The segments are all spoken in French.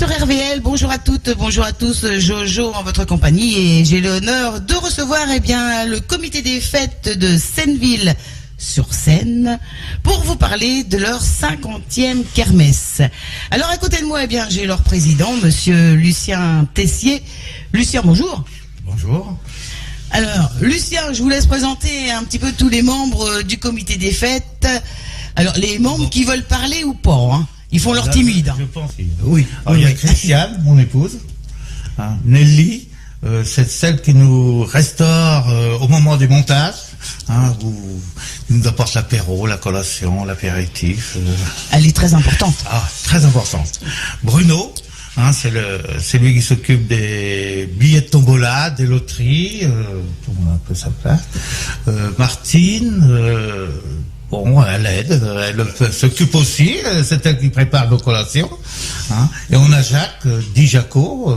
sur RVL, bonjour à toutes, bonjour à tous, Jojo en votre compagnie et j'ai l'honneur de recevoir le comité des fêtes de Senneville sur Seine pour vous parler de leur 50e kermesse. Alors à côté de moi, j'ai leur président, monsieur Lucien Tessier. Lucien, bonjour. Bonjour. Alors, Lucien, je vous laisse présenter un petit peu tous les membres du comité des fêtes. Alors, les membres qui veulent parler ou pas, hein. Ils font leur timide. Je pense. Oui. Alors, il y a Christiane, mon épouse. Nelly, c'est celle qui nous restaure au moment du montage. Où il nous apporte l'apéro, la collation, l'apéritif. Elle est très importante. Très importante. Bruno. C'est lui qui s'occupe des billets de tombola, des loteries, pour un peu sa place. Martine, elle aide, elle s'occupe aussi, c'est elle qui prépare nos collations. Et on a Jacques, dit Jaco,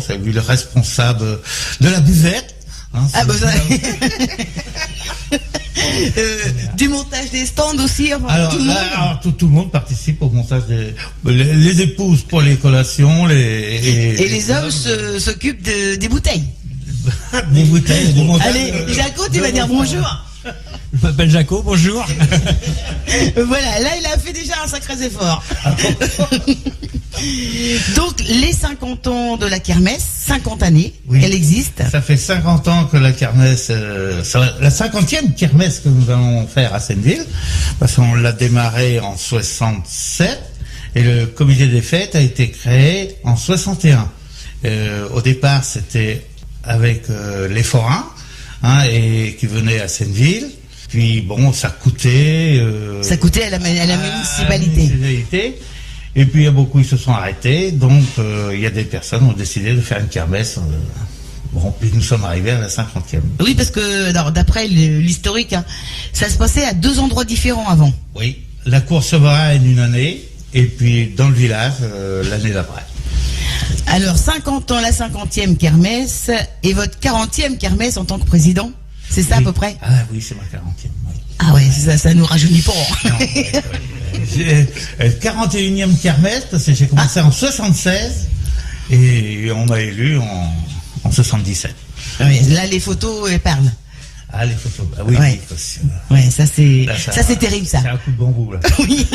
c'est lui le responsable de la buvette. Du montage des stands aussi. Tout le monde participe au montage les épouses pour les collations, et les hommes s'occupent des bouteilles. Des bouteilles. Allez, Jaco, tu vas dire bonjour. Je m'appelle Jaco, bonjour. Voilà, là il a fait déjà un sacré effort. Donc les 50 ans de la kermesse, 50 années, oui, qu'elle existe. Ça fait 50 ans que la kermesse, la 50e kermesse que nous allons faire à Senneville, parce qu'on l'a démarré en 67 et le comité des fêtes a été créé en 61. Au départ c'était avec les forains et qui venaient à Senneville. Puis ça coûtait. Ça coûtait à la municipalité. Et puis il y a beaucoup qui se sont arrêtés, donc il y a des personnes qui ont décidé de faire une kermesse. Puis nous sommes arrivés à la 50e. Oui, parce que d'après l'historique, ça se passait à 2 endroits différents avant. Oui, la cour Souveraine une année, et puis dans le village l'année d'après. Alors 50 ans la 50e kermesse, et votre 40e kermesse en tant que président, c'est ça, oui, à peu près? Oui, c'est ma 40e. Oui. Ah ouais, ça nous rajeunit pas. Non, 41e kermesse, parce que j'ai commencé en 76 et on m'a élu en 77. Oui, là les photos parlent. Les photos, oui. Ouais. Ouais, ça c'est terrible ça. C'est un coup de bambou là. Oui.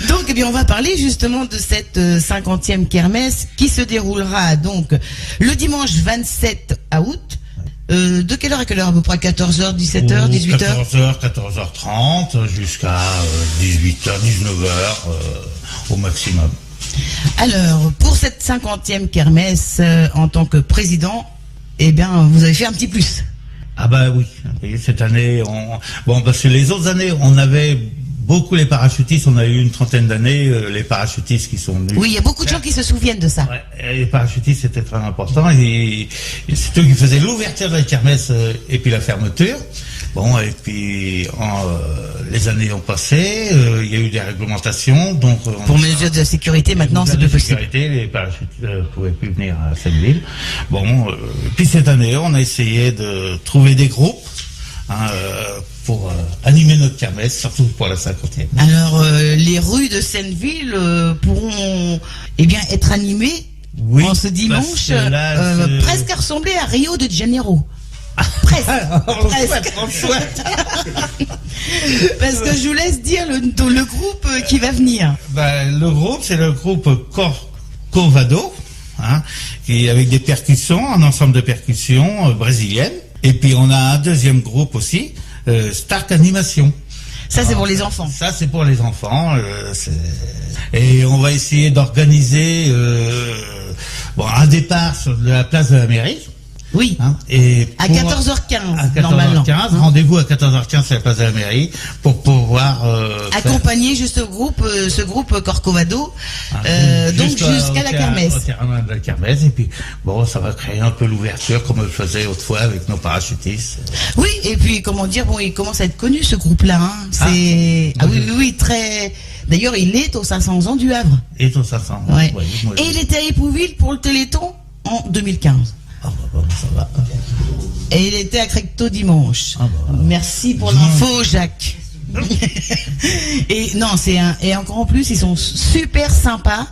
Donc on va parler justement de cette 50e kermesse qui se déroulera donc le dimanche 27 août. De quelle heure à quelle heure à peu près? 14h, 17h, 18h 14h, 14h30 jusqu'à 18h, 19h au maximum. Alors, pour cette 50e kermesse, en tant que président, vous avez fait un petit plus. Oui. Et cette année, parce que les autres années, on avait beaucoup les parachutistes, on a eu une trentaine d'années, les parachutistes qui sont venus. Oui, il y a beaucoup de gens qui se souviennent de ça. Ouais, les parachutistes, c'était très important. Et c'est eux qui faisaient l'ouverture de la kermesse et puis la fermeture. Et puis les années ont passé, il y a eu des réglementations. Donc, pour mesures de sécurité, maintenant, c'est plus possible. Les parachutistes ne pouvaient plus venir à Senneville. Puis cette année, on a essayé de trouver des groupes. Pour animer notre kermesse, surtout pour la 50e. Alors, les rues de Senneville pourront être animées en ce dimanche, presque à ressembler à Rio de Janeiro. Presque. On le souhaite. Parce que je vous laisse dire le groupe qui va venir. Le groupe, c'est le groupe Corcovado, qui avec des percussions, un ensemble de percussions brésiliennes. Et puis on a un deuxième groupe aussi, Stark Animation. Ça c'est pour les enfants. Ça c'est pour les enfants. Et on va essayer d'organiser un départ sur la place de la mairie. Oui. Et à 14h15 normalement. Rendez-vous à 14h15 sur la place de la mairie pour pouvoir accompagner ce groupe Corcovado donc jusqu'à la kermesse. Au terrain de la kermesse, et puis ça va créer un peu l'ouverture comme on le faisait autrefois avec nos parachutistes. Oui, et puis il commence à être connu ce groupe-là. Oui, très. D'ailleurs, il est aux 500 ans du Havre. Il est aux 500. Ouais. Et il était à Épouville pour le Téléthon en 2015. Ça va. Et il était à Crecteau dimanche. Merci pour l'info, Jacques. Et non, et encore en plus, ils sont super sympas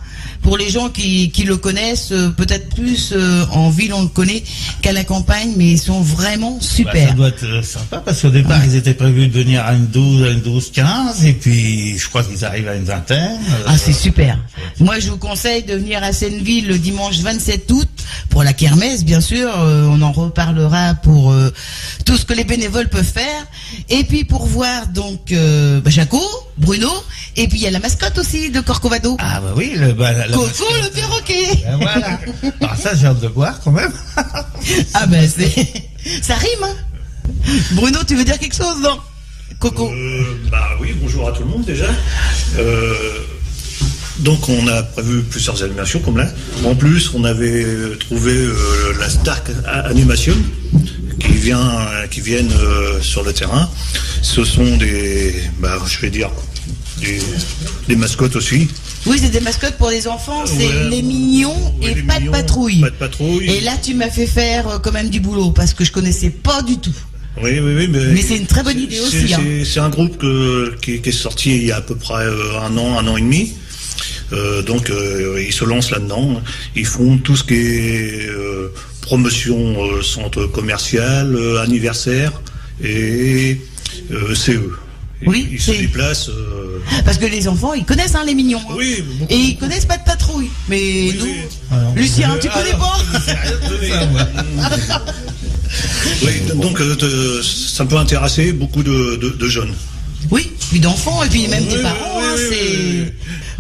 pour les gens qui le connaissent, peut-être plus en ville on le connaît qu'à la campagne, mais ils sont vraiment super. Ça doit être sympa parce qu'au départ ils étaient prévus de venir à une 12, 15 et puis je crois qu'ils arrivent à une vingtaine. C'est super. Moi je vous conseille de venir à Senneville le dimanche 27 août pour la kermesse, bien sûr. On en reparlera pour tout ce que les bénévoles peuvent faire. Et puis pour voir donc Jaco, Bruno, et puis il y a la mascotte aussi de Corcovado. Ah bah oui, Coco le perroquet. Ben voilà. Alors ça j'ai hâte de voir quand même. Ah ben ça rime, hein. Bruno, tu veux dire quelque chose, non? Coco. Oui, bonjour à tout le monde déjà. Donc on a prévu plusieurs animations comme là. En plus, on avait trouvé la Stark Animation qui viennent sur le terrain. Ce sont des mascottes aussi. Oui, c'est des mascottes pour les enfants, c'est les mignons et les pas de mignons, patrouille. pas de patrouille. Et là, tu m'as fait faire quand même du boulot parce que je connaissais pas du tout. Oui, mais c'est une très bonne idée aussi. C'est un groupe qui est sorti il y a à peu près un an et demi. Donc ils se lancent là-dedans. Ils font tout ce qui est promotion centre commercial, anniversaire et CE. Oui, ils se déplacent. Parce que les enfants, ils connaissent les mignons. Hein. Oui, et ils connaissent pas de patrouille. Mais nous, Lucien, tu connais pas? Oui, donc ça peut intéresser beaucoup de jeunes. Oui, puis d'enfants et puis même des parents.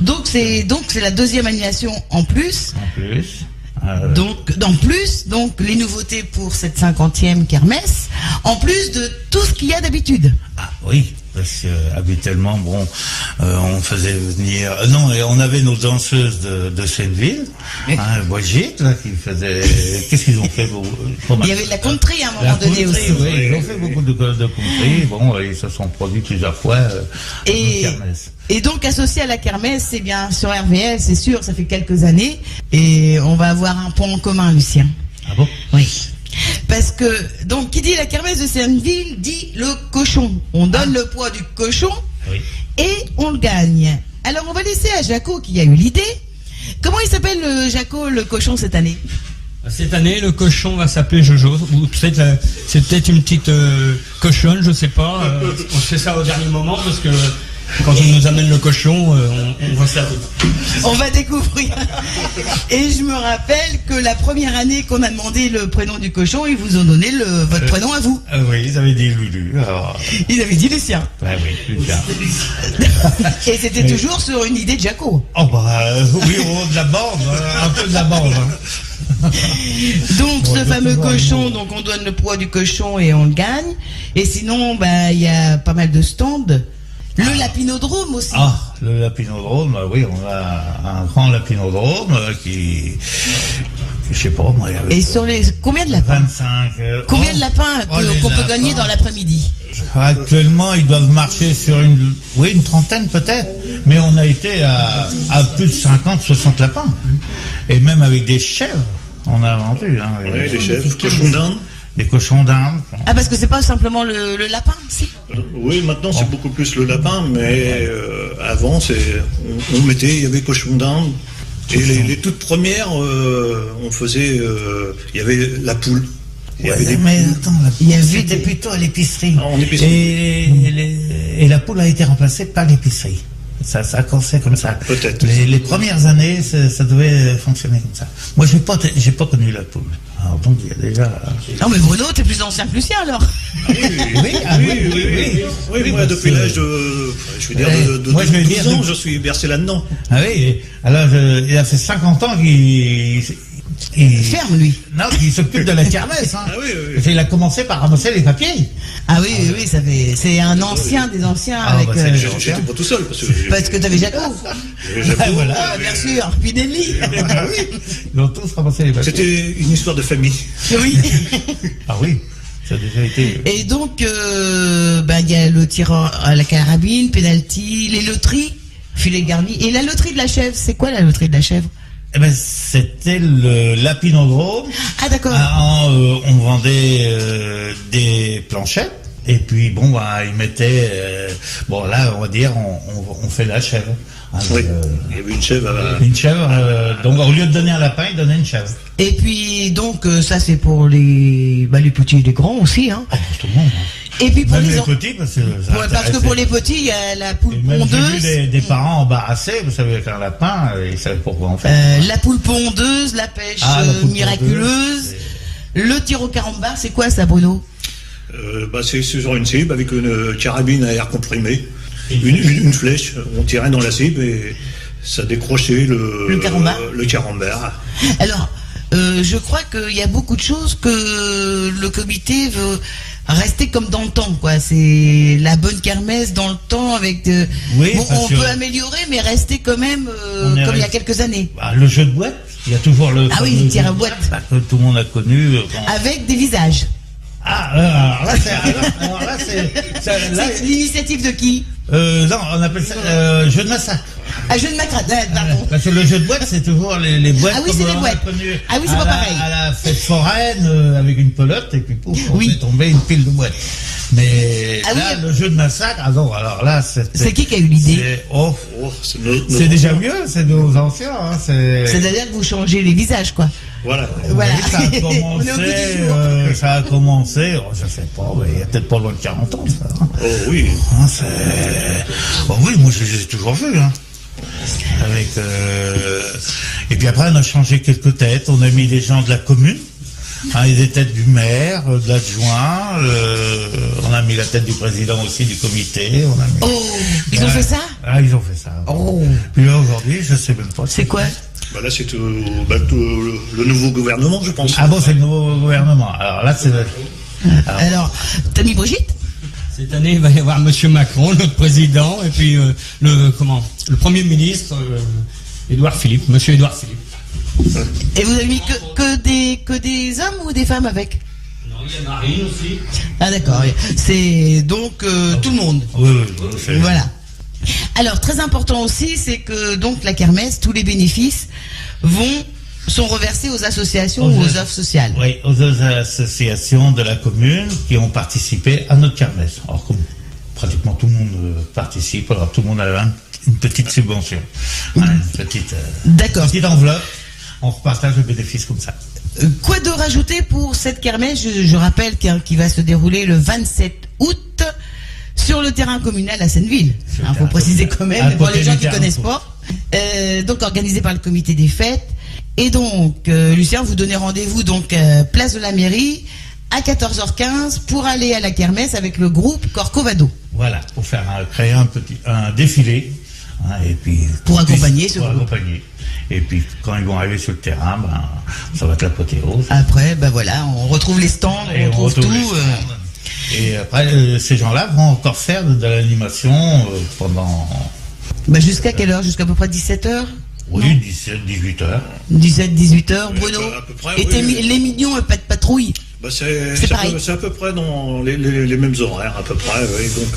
Donc c'est la deuxième animation en plus. Donc les nouveautés pour cette 50e kermesse, en plus de tout ce qu'il y a d'habitude. Ah oui, parce que habituellement, on faisait venir. On avait nos danseuses de Senneville, Brigitte, là, qui faisait. Qu'est-ce qu'ils ont fait? Il y avait de la country à un moment donné aussi. Oui, ils ont fait beaucoup de country. Ils se sont produits plusieurs fois. Et donc associé à la kermesse, c'est bien sur RVL, c'est sûr, ça fait quelques années, et on va avoir un point en commun, Lucien. Ah bon? Oui. Parce que, donc, qui dit la kermesse de Senneville, dit le cochon. On donne le poids du cochon, et on le gagne. Alors, on va laisser à Jaco, qui a eu l'idée. Comment il s'appelle, Jaco, le cochon, cette année? Cette année, le cochon va s'appeler Jojo. C'est peut-être une petite cochonne, je sais pas. On fait ça au dernier moment, parce que quand on nous amène le cochon, on va servir. On va découvrir. Et je me rappelle que la première année qu'on a demandé le prénom du cochon, ils vous ont donné votre prénom à vous. Oui, ils avaient dit Lulu. Alors... Ils avaient dit Lucien. Oui, Lucien. Et c'était toujours sur une idée de Jaco. Oui, de la bande, un peu de la bande. Donc ce fameux cochon, donc on donne le poids du cochon et on le gagne. Et sinon, il y a pas mal de stands. Le lapinodrome aussi. Le lapinodrome, oui, on a un grand lapinodrome qui je sais pas, moi. Et sur combien de lapins? 25. Combien de lapins qu'on peut gagner dans l'après-midi? Actuellement, ils doivent marcher sur une trentaine peut-être. Mais on a été à plus de 50, 60 lapins. Et même avec des chèvres, on a vendu. Oui, des chèvres, cochons d'Inde. Des cochons d'Inde. Parce que c'est pas simplement le lapin, si. Oui, maintenant c'est beaucoup plus le lapin, mais avant il y avait cochon d'Inde. Et les toutes premières, on faisait, il y avait la poule. C'était plutôt à l'épicerie. En épicerie. Et la poule a été remplacée par l'épicerie. Ça a commencé comme ça. Peut-être. Les premières années, ça devait fonctionner comme ça. Moi, j'ai pas connu la poule. Alors donc, il y a déjà... Non, mais Bruno, t'es plus ancien que Lucien, alors. Oui, moi, depuis l'âge de... Je veux dire, de 12 ans, je suis bercé là-dedans. Ah oui, alors, il a fait 50 ans qu'il ferme, lui. Non, il s'occupe de la kermesse. Hein. Il a commencé par ramasser les papiers. Oui, ça fait. C'est un ancien des anciens avec. J'étais pas tout seul parce que t'avais Jaco. Voilà, bien sûr. Puis Nelly. Ils ont tous ramassé les papiers. C'était une histoire de famille. Oui. Oui. Ça a déjà été. Et donc, il y a le tir à la carabine, penalty, les loteries, filet garni. Et la loterie de la chèvre, c'est quoi la loterie de la chèvre? C'était le lapinodrome. Ah, d'accord. On vendait des planchettes Et puis bon, bah, ils mettaient, bon là, on va dire, on fait la chèvre. Hein, Oui, il y avait une chèvre. une chèvre. Donc au lieu de donner un lapin, ils donnaient une chèvre. Et puis donc ça c'est pour les petits et les grands aussi, hein. Oh, pour tout le monde. Hein. Et puis pour Même les les petits, parce que ça ouais, parce que pour les petits, il y a la poule Et même j'ai vu pondeuse. des parents embarrassés, vous savez, avec un lapin, ils savaient pourquoi en fait. La poule pondeuse, la pêche Ah, la poule miraculeuse, le tir au carambar, c'est quoi ça, Bruno? C'est sur une cible avec une carabine à air comprimé, une flèche, on tirait dans la cible et ça décrochait le carambar. Alors, je crois qu'il y a beaucoup de choses que le comité veut rester comme dans le temps, quoi. C'est la bonne kermesse dans le temps avec Oui, bon, parce on que- peut améliorer, mais rester quand même On est comme il y a resté- quelques années. Bah, le jeu de boîte, il y a toujours le. Ah oui, fameux le tir à jeu de boîte. bah, que tout le monde a connu. Avec des visages. Alors là, C'est l'initiative de qui? non, on appelle ça jeu de massacre. Ah, jeu de macrate, pardon. Parce que le jeu de boîte, c'est toujours les boîtes Ah oui, comme c'est les on a boîtes. connu Ah oui, c'est à pas la- pareil. À la fête foraine, avec une pelote, et puis pouf, on Oui. fait tomber une pile de boîtes. Mais Ah là, oui. le jeu de massacre, ah non, alors là, C'est qui a eu l'idée? Oh, Oh, c'est c'est déjà mieux, c'est nos anciens. Hein, C'est-à-dire que vous changez les visages, quoi. Voilà. Voilà. Oui, ça a On est au bout commencé, du jour. ça a commencé, oh, je sais pas, mais il y a peut-être pas loin de 40 ans, ça. Hein. Oh oui. Hein, oh oui, moi je les ai toujours vus. Hein. Avec, et puis après on a changé quelques têtes, on a mis les gens de la commune, hein, et des têtes du maire, de l'adjoint, on a mis la tête du président aussi du comité. On a mis... Oh, ils ont fait ça? Ah, ils ont fait ça. Oh. Puis là aujourd'hui, je sais même pas. C'est quoi? Bah là, c'est le nouveau gouvernement, je pense. Ah bon, c'est le nouveau gouvernement. Alors là, c'est... Alors, t'as mis Brigitte? Cette année, il va y avoir Monsieur Macron, notre président, et puis le Premier ministre, Édouard Philippe, Monsieur Édouard Philippe. Et vous avez mis que des hommes ou des femmes avec? Non, il y a Marine aussi. Ah d'accord, c'est donc tout le monde. Oui, c'est... Voilà. Alors très important aussi, c'est que donc la kermesse, tous les bénéfices sont reversés aux associations ou aux œuvres sociales. Oui, aux associations de la commune qui ont participé à notre kermesse. Alors comme pratiquement tout le monde participe, alors tout le monde a une petite subvention, hein, une D'accord. petite enveloppe, on repartage le bénéfice comme ça. Quoi de rajouter pour cette kermesse? Je rappelle qui va se dérouler le 27 août sur le terrain communal à Senneville. Il faut préciser quand même, À pour côté les gens du qui terrain. connaissent pas. Donc organisé par le comité des fêtes. Et donc, Lucien, vous donnez rendez-vous donc place de la mairie à 14h15 pour aller à la kermesse avec le groupe Corcovado. Voilà, pour faire créer un défilé, hein, et puis Pour accompagner ce pour groupe. accompagner. Et puis quand ils vont arriver sur le terrain, ça va être l'apothéose. Après, ben voilà, on retrouve les stands, Et on retrouve retrouve les tout. stands. Et après, ces gens-là vont encore faire de l'animation pendant... Jusqu'à quelle heure? Jusqu'à peu près 17h? Oui, 17, 18 heures. 17, 18h, Bruno. À peu près, Et oui. les mignons, pas de patrouille. Bah, C'est c'est pareil. à peu près dans les mêmes horaires, à peu près. Oui, donc,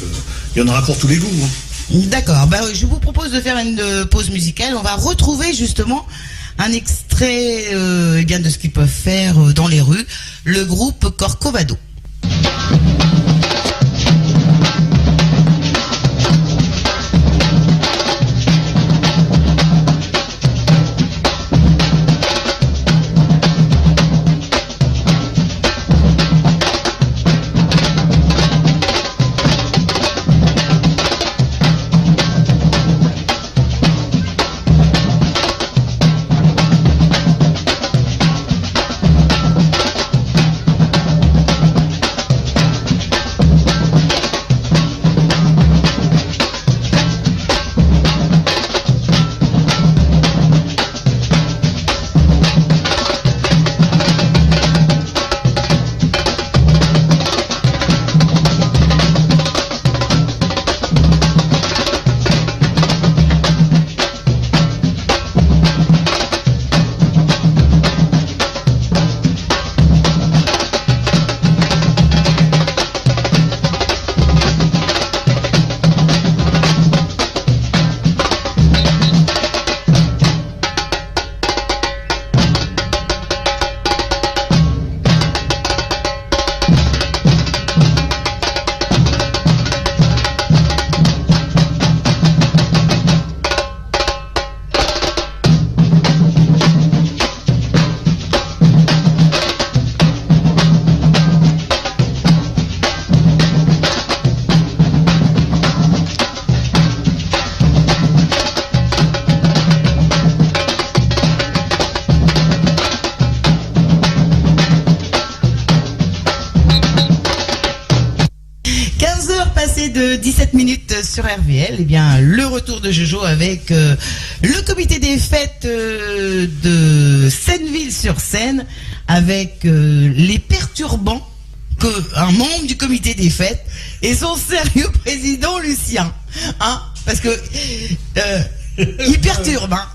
il y en aura pour tous les goûts. Hein. D'accord. Je vous propose de faire une pause musicale. On va retrouver justement un extrait de ce qu'ils peuvent faire dans les rues. Le groupe Corcovado. sur RVL, eh bien, le retour de Jojo avec le comité des fêtes de Senneville-sur-Seine, avec les perturbants un membre du comité des fêtes et son sérieux président Lucien. Hein, parce que il perturbe, hein.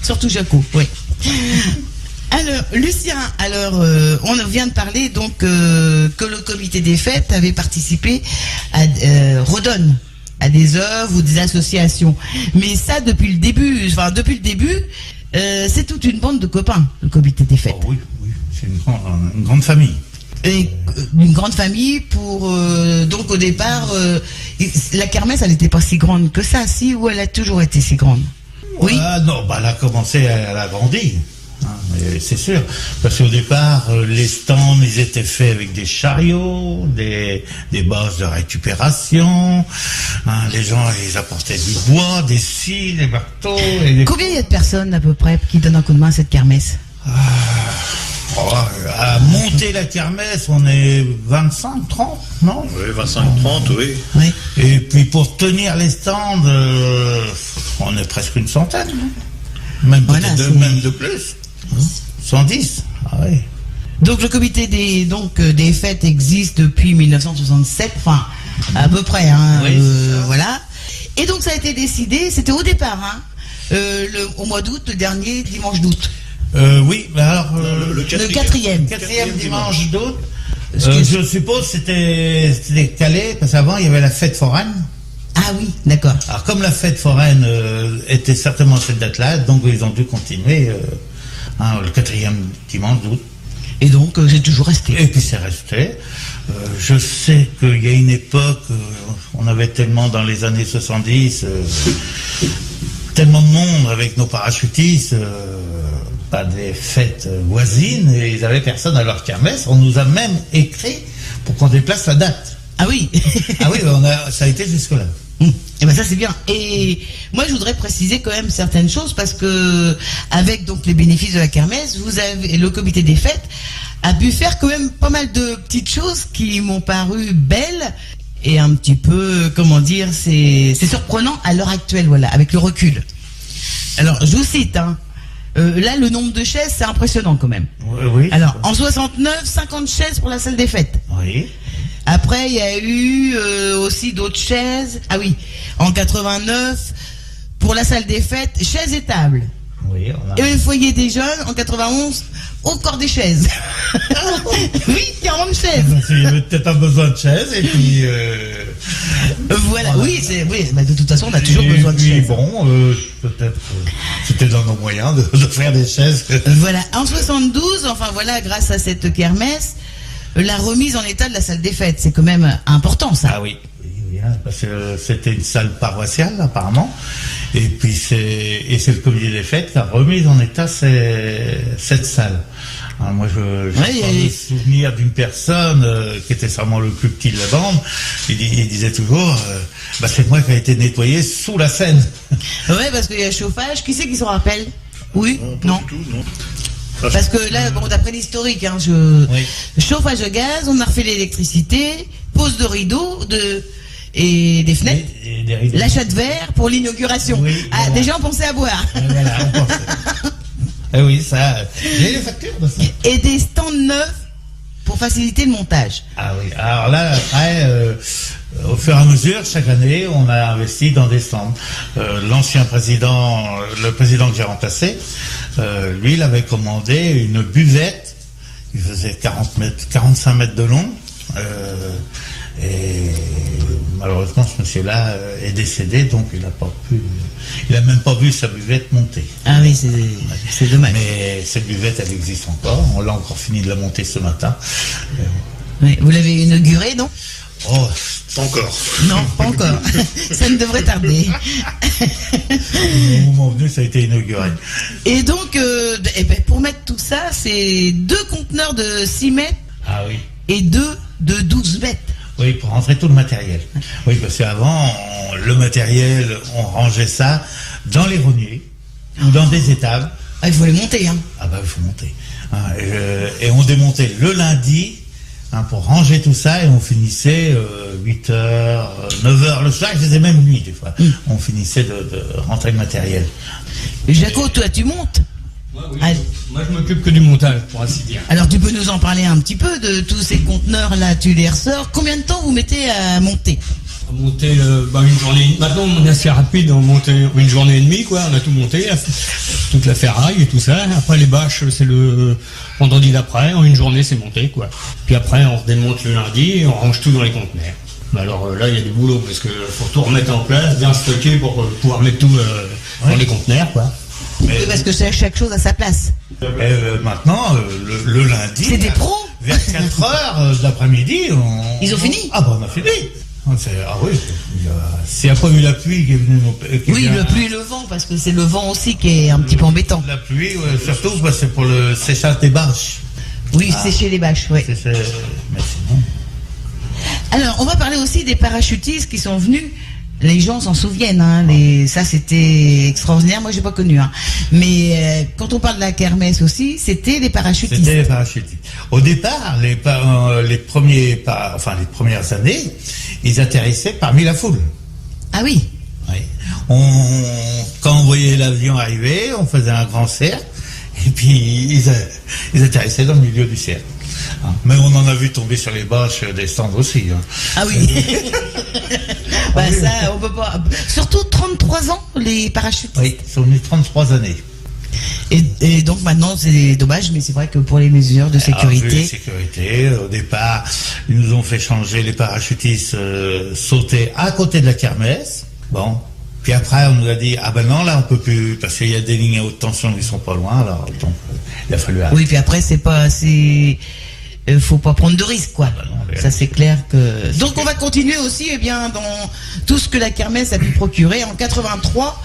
Surtout Jaco, oui. Alors, Lucien, on vient de parler donc que le comité des fêtes avait participé à redonne à des œuvres ou des associations. Mais ça, depuis le début, c'est toute une bande de copains, le comité des fêtes. Oh, oui, c'est une grande famille. Et une grande famille pour donc au départ la kermesse, elle n'était pas si grande que ça, si, ou elle a toujours été si grande? Oui. Non, elle a commencé, elle a grandi. C'est sûr, parce qu'au départ, les stands, ils étaient faits avec des chariots, des bosses de récupération. Les gens, ils apportaient du bois, des scies, des marteaux. Combien il y a de personnes à peu près qui donnent un coup de main à cette kermesse? À monter la kermesse, on est 25, 30, non? Oui, 25, 30, oui. Et puis pour tenir les stands, on est presque une centaine. Même peut-être même de plus. 110. Ah oui. Donc le comité des fêtes existe depuis 1967, enfin à peu près, hein, oui, voilà. Et donc ça a été décidé, c'était au départ, hein, au mois d'août, le dernier dimanche d'août. Oui, mais alors le quatrième dimanche d'août. Je suppose c'était calé parce qu'avant il y avait la fête foraine. Ah oui, d'accord. Alors comme la fête foraine était certainement cette date-là, donc ils ont dû continuer le quatrième dimanche d'août. Et donc c'est toujours resté. Et puis c'est resté. Je sais qu'il y a une époque, on avait tellement dans les années 70, tellement de monde avec nos parachutistes, pas des fêtes voisines, et ils avaient personne à leur kermesse. On nous a même écrit pour qu'on déplace la date. Ah oui. Ah oui, ça a été jusque-là. Et ben ça c'est bien. Et moi je voudrais préciser quand même certaines choses parce que avec donc les bénéfices de la kermesse, le comité des fêtes a pu faire quand même pas mal de petites choses qui m'ont paru belles et un petit peu, comment dire, c'est surprenant à l'heure actuelle, voilà, avec le recul. Alors je vous cite, hein. Là, le nombre de chaises, c'est impressionnant quand même. Oui. Alors, en 69, 50 chaises pour la salle des fêtes. Oui. Après, il y a eu aussi d'autres chaises. Ah oui, en 89, pour la salle des fêtes, chaises et tables. Oui, Et le foyer des jeunes, en 91, encore des chaises. Oui, 40 chaises. Il y avait peut-être un besoin de chaises, et puis... Voilà, oui, de toute façon, on a toujours besoin de chaises. Bon, peut-être c'était dans nos moyens de faire des chaises. Voilà, en 72, enfin voilà, grâce à cette kermesse, la remise en état de la salle des fêtes, c'est quand même important, ça. Ah oui, parce que c'était une salle paroissiale, apparemment. Et puis c'est le comité des fêtes qui a remis en état cette salle. Alors moi, je me souvenir d'une personne qui était sûrement le plus petit de la bande. Il disait toujours, c'est moi qui a été nettoyé sous la scène. Ouais, parce qu'il y a chauffage. Qui c'est qui s'en rappelle? Oui, non. Du tout, non. Parce que là, bon, d'après l'historique, hein, chauffage à gaz, on a refait l'électricité, pose de rideaux, et des fenêtres, l'achat de verre pour l'inauguration. Oui, voilà. Déjà on pensait à boire. Voilà, on pensait. Eh oui, ça. J'ai les factures de ça. Et des stands neufs pour faciliter le montage. Ah oui. Alors là, après, au fur et à mesure, chaque année, on a investi dans des stands. L'ancien président, le président que j'ai remplacé, lui, il avait commandé une buvette. Il faisait 45 mètres de long. Et malheureusement, ce monsieur-là est décédé, donc il a même pas vu sa buvette monter. Ah oui, c'est dommage. Mais cette buvette, elle existe encore. On l'a encore fini de la monter ce matin. Oui, vous l'avez inaugurée, non? Oh, pas encore. Non, pas encore. Ça ne devrait tarder. Au moment venu, ça a été inauguré. Et donc, pour mettre tout ça, c'est 2 conteneurs de 6 mètres. Ah oui. Et 2 de 12 mètres. Oui, pour rentrer tout le matériel. Oui, parce qu'avant, le matériel, on rangeait ça dans les greniers ou dans des étables. Ah, il faut les monter, hein. Ah bah, il faut monter. Et on démontait le lundi pour ranger tout ça, et on finissait 8h, 9h le soir, il faisait même nuit des fois. On finissait de rentrer le matériel. Jaco, toi tu montes? Oui. Moi je m'occupe que du montage, pour ainsi dire. Alors tu peux nous en parler un petit peu de tous ces conteneurs là, tu les ressors. Combien de temps vous mettez à monter? Monter une journée. Maintenant on est assez rapide, on monte une journée et demie, quoi. On a tout monté, toute la ferraille et tout ça. Après les bâches, c'est le vendredi d'après. En une journée, c'est monté, quoi. Puis après, on redémonte le lundi et on range tout dans les conteneurs. Mais alors là, il y a du boulot parce que faut tout remettre en place, bien stocker pour pouvoir mettre tout dans les conteneurs, quoi. Oui, parce que chaque chose a sa place. Maintenant, le lundi, c'est des pros. Vers 4h de l'après-midi, ils ont fini. Ah on a fini. Ah oui, c'est après eu la pluie qui est venue. La pluie et le vent, parce que c'est le vent aussi qui est un petit peu embêtant. La pluie, surtout, c'est pour le séchage des bâches. Oui, sécher les bâches, oui. Mais sinon. Alors, on va parler aussi des parachutistes qui sont venus. Les gens s'en souviennent, hein, ça c'était extraordinaire, moi j'ai pas connu. Hein. Mais quand on parle de la kermesse aussi, c'était les parachutistes. C'était les parachutistes. Au départ, les premières années, ils atterrissaient parmi la foule. Ah oui. Oui. Quand on voyait l'avion arriver, on faisait un grand cercle, et puis ils atterrissaient dans le milieu du cercle. Mais on en a vu tomber sur les bâches descendre aussi. Hein. Ah oui. Ça, on peut pas. Surtout 33 ans, les parachutistes. Oui, ils sont venus 33 années. Et donc maintenant, c'est dommage, mais c'est vrai que pour les mesures de sécurité. Au départ, ils nous ont fait changer les parachutistes, sauter à côté de la kermesse. Bon. Puis après, on nous a dit, non, là, on peut plus, parce qu'il y a des lignes à haute tension qui sont pas loin, alors, donc, il a fallu arrêter. Oui, puis après, faut pas prendre de risques, quoi. Ça, c'est clair que. Donc, on va continuer aussi, dans tout ce que la kermesse a pu procurer en 83.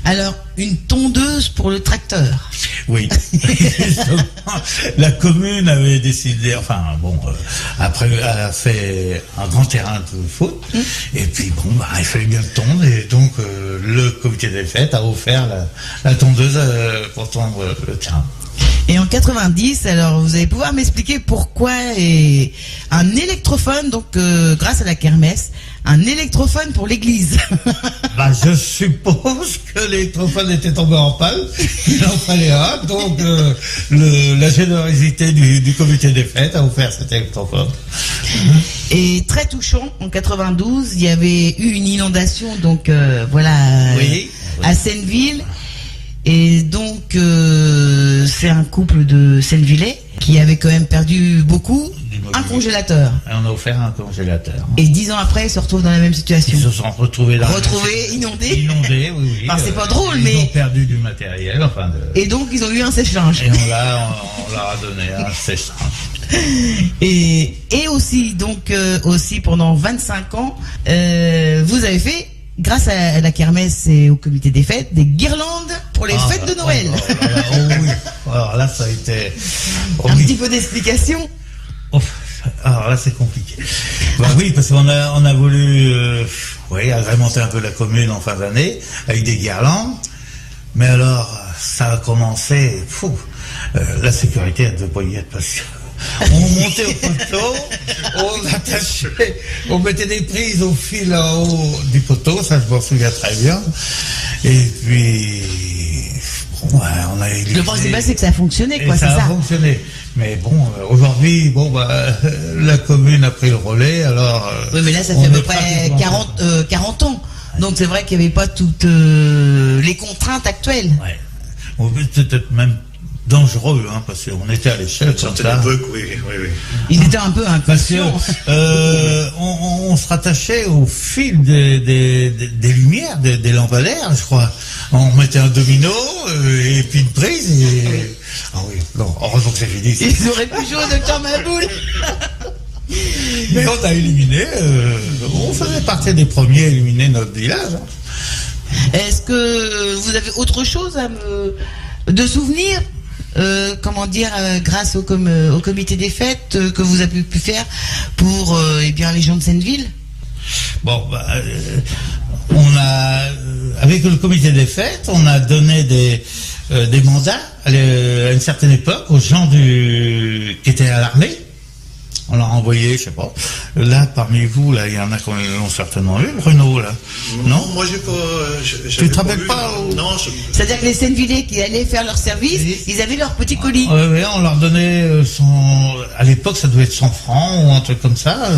Alors, une tondeuse pour le tracteur. Oui. La commune avait décidé, après, elle a fait un grand terrain de foot. Et puis, il fallait bien le tondre. Et donc, le comité des fêtes a offert la tondeuse pour tondre le terrain. Et en 90, alors vous allez pouvoir m'expliquer pourquoi un électrophone, donc grâce à la kermesse, un électrophone pour l'église. Je suppose que l'électrophone était tombé en panne, il en fallait un, donc la générosité du comité des fêtes a offert cet électrophone. Et très touchant, en 92, il y avait eu une inondation, donc à Senneville. Et donc, c'est un couple de Sennevillais qui avait quand même perdu beaucoup. Un congélateur. Et on a offert un congélateur. Et 10 ans après, ils se retrouvent dans la même situation. Ils se sont retrouvés inondés. Inondés, oui. C'est pas drôle, mais. Ils ont perdu du matériel, Et donc, ils ont eu un sèche-linge. Et on leur a donné un sèche-linge. Et aussi, donc, pendant 25 ans, vous avez fait, grâce à la kermesse et au comité des fêtes, des guirlandes pour les fêtes de Noël. Oui. Alors là, ça a été... Un petit peu d'explication. Alors là, c'est compliqué. Oui, parce qu'on a voulu agrémenter un peu la commune en fin d'année avec des guirlandes. Mais alors, ça a commencé... la sécurité, elle ne devait pas y être parce que... On montait au poteau, on attachait, on mettait des prises au fil en haut du poteau, ça je m'en souviens très bien. Et puis, on a éliminé. Le principal, c'est que ça a fonctionné, quoi, c'est ça. Ça a fonctionné. Mais aujourd'hui, la commune a pris le relais, alors. Oui, mais là, ça fait à peu près 40 ans. Donc c'est vrai qu'il n'y avait pas toutes les contraintes actuelles. Ouais. Peut-être même dangereux, parce qu'on était à l'échelle comme ça. Oui. Ils étaient un peu inconscients. On se rattachait au fil des lumières, des lampadaires, je crois. On mettait un domino et puis une prise. Ah oui, non, heureusement que c'est fini. Ils auraient pu jouer au Docteur Maboul. Mais on a éliminé. On faisait partie des premiers à éliminer notre village. Est-ce que vous avez autre chose de souvenir? Grâce au comité des fêtes que vous avez pu faire pour les gens de Senneville? On a avec le comité des fêtes, on a donné des mandats à une certaine époque aux gens qui étaient à l'armée. On l'a envoyé, je sais pas. Là, parmi vous, là, il y en a qui l'ont certainement eu, Bruno, là. Non? Moi, j'ai pas. Tu te rappelles pas Non. C'est-à-dire que les Sennevillais qui allaient faire leur service, ils avaient leur petit colis. Ouais, on leur donnait à l'époque, ça devait être 100 francs ou un truc comme ça.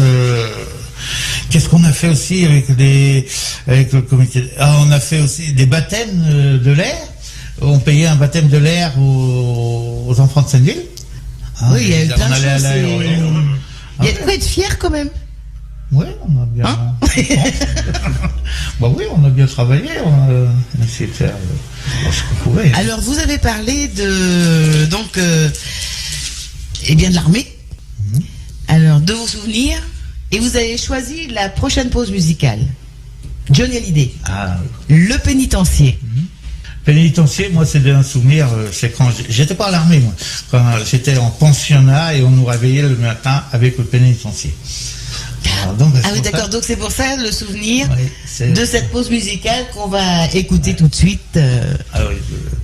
Qu'est-ce qu'on a fait aussi avec le comité? On a fait aussi des baptêmes de l'air. On payait un baptême de l'air aux enfants de Senneville. Oui, il y a eu plein de choses. Il y a de Ah, quoi être fier quand même. Oui, on a bien. Bah oui, on a bien travaillé. On a essayé de faire ce qu'on pouvait. Alors, vous avez parlé de de l'armée. Alors, de vos souvenirs, et vous avez choisi la prochaine pause musicale. Johnny Hallyday. Le pénitencier. Pénitencier, moi, c'est un souvenir, c'est quand j'étais pas à l'armée, moi. Quand j'étais en pensionnat et on nous réveillait le matin avec le pénitencier. Alors, donc, oui, d'accord. Donc, c'est pour ça le souvenir oui, de cette pause musicale qu'on va écouter tout de suite.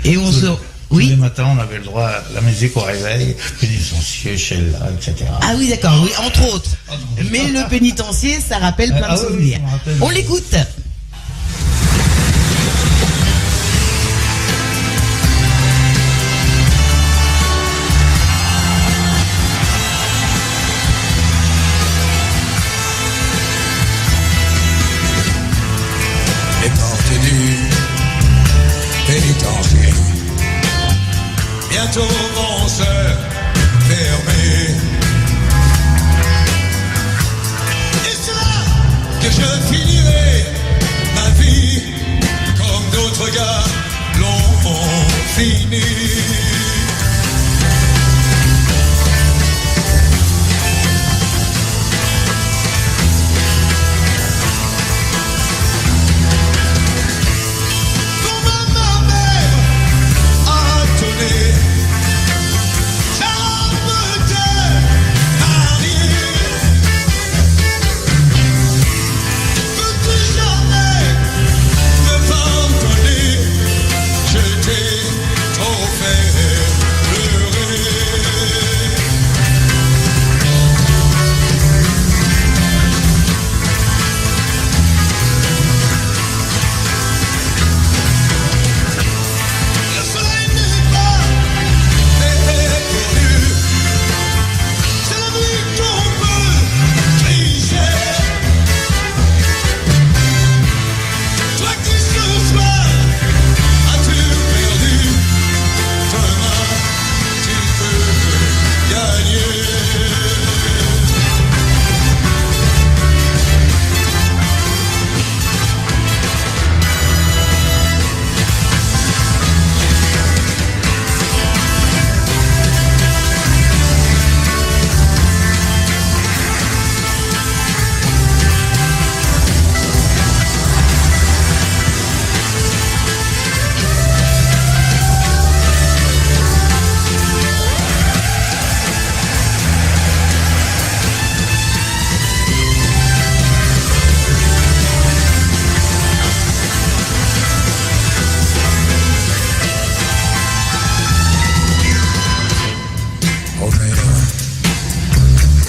Et on se... Tous les matins, on avait le droit à la musique au réveil, pénitencier, Sheila, etc. Ah oui, d'accord, oui, entre autres. Mais le pénitencier, ça rappelle plein de souvenirs. Oui, on l'écoute. Les portes du pénitencier bientôt vont se fermer. Et c'est là que je finirai ma vie comme d'autres gars l'ont fini.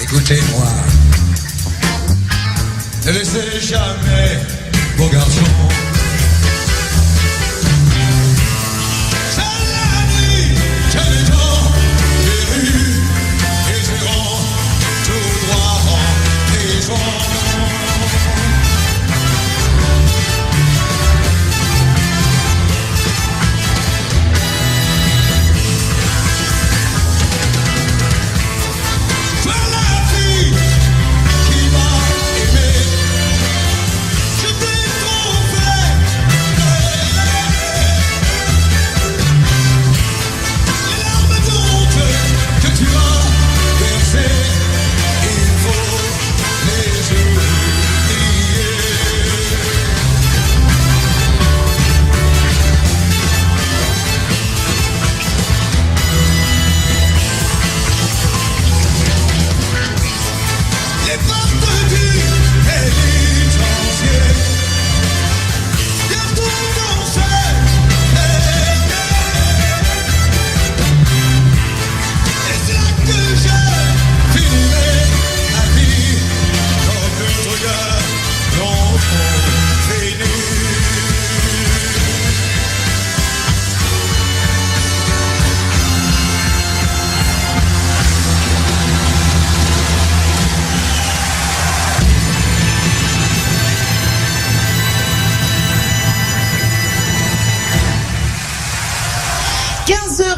Écoutez-moi, ne laissez jamais vos garçons. C'est la nuit, c'est les gens des rues, ils iront tout droit en prison. Qui m'a aimé, je t'ai trouvé.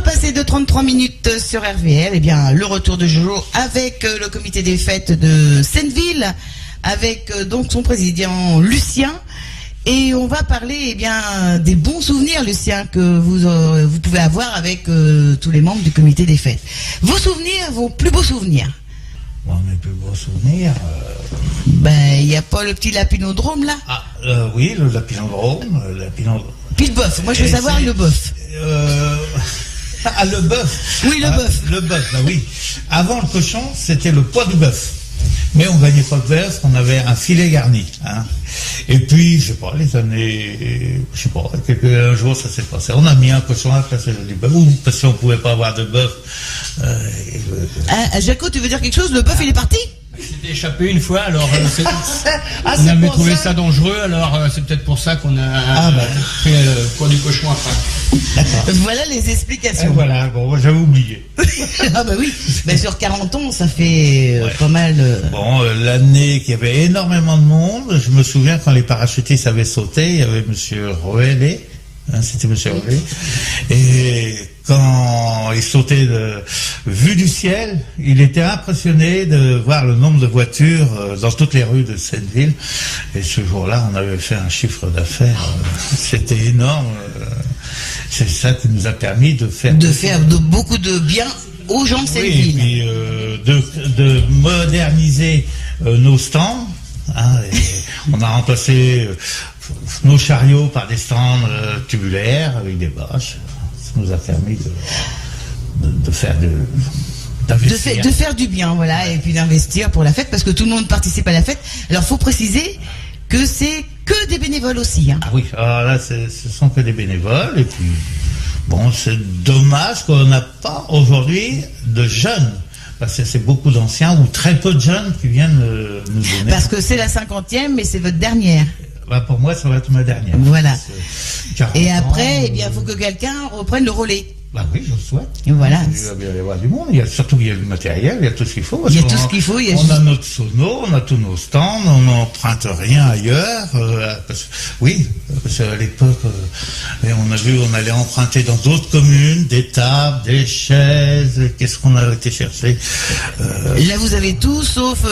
passé de 33 minutes sur RVL. Eh bien, le retour de Jojo avec le comité des fêtes de Senneville, avec donc son président Lucien. Et on va parler des bons souvenirs, Lucien, que vous pouvez avoir avec tous les membres du comité des fêtes. Vos souvenirs, vos plus beaux souvenirs? Bon, mes plus beaux souvenirs. Il n'y a pas le petit lapinodrome là? Oui, le lapinodrome. Puis le bœuf. Moi, je veux savoir le bœuf. Le bœuf. Oui, le bœuf. Le bœuf, oui. Avant le cochon, c'était le poids du bœuf. Mais on gagnait pas de bœuf, on avait un filet garni. Et puis, je sais pas, les années, un jour ça s'est passé. On a mis un cochon à la place du bœuf, ou parce qu'on pouvait pas avoir de bœuf. Jaco, tu veux dire quelque chose? Le bœuf, il est parti? C'était échappé une fois, alors on avait trouvé ça dangereux, alors c'est peut-être pour ça qu'on a fait le poids du cochon après. D'accord. Voilà les explications. Voilà, bon, j'avais oublié. Oui, mais sur 40 ans, ça fait pas mal. Bon, l'année qu'il y avait énormément de monde, je me souviens quand les parachutistes avaient sauté, il y avait monsieur Roellet, c'était monsieur Roellet, et quand il sautait vu du ciel, il était impressionné de voir le nombre de voitures dans toutes les rues de Senneville. Et ce jour-là, on avait fait un chiffre d'affaires, c'était énorme. C'est ça qui nous a permis de faire beaucoup de bien aux gens de Senneville. Oui, et puis de moderniser nos stands. Et on a remplacé nos chariots par des stands tubulaires avec des bâches. Ça nous a permis de faire d'investir. De faire du bien, voilà, et puis d'investir pour la fête, parce que tout le monde participe à la fête. Alors, faut préciser que c'est que des bénévoles aussi. Ah oui, alors là, ce sont que des bénévoles, et puis, bon, c'est dommage qu'on n'a pas aujourd'hui de jeunes. Parce que c'est beaucoup d'anciens ou très peu de jeunes qui viennent nous donner. Parce que c'est la 50e, mais c'est votre dernière. Pour moi, ça va être ma dernière. Voilà. Et après, il faut que quelqu'un reprenne le relais. Oui, je le souhaite. Et voilà. Il va bien y avoir du monde. Surtout qu'il y a du matériel, il y a tout ce qu'il faut. Il y a tout ce qu'il faut. On a notre sono, on a tous nos stands, on n'emprunte rien ailleurs. Parce qu'à l'époque, on a vu, on allait emprunter dans d'autres communes des tables, des chaises. Qu'est-ce qu'on a été chercher Là, vous avez tout, sauf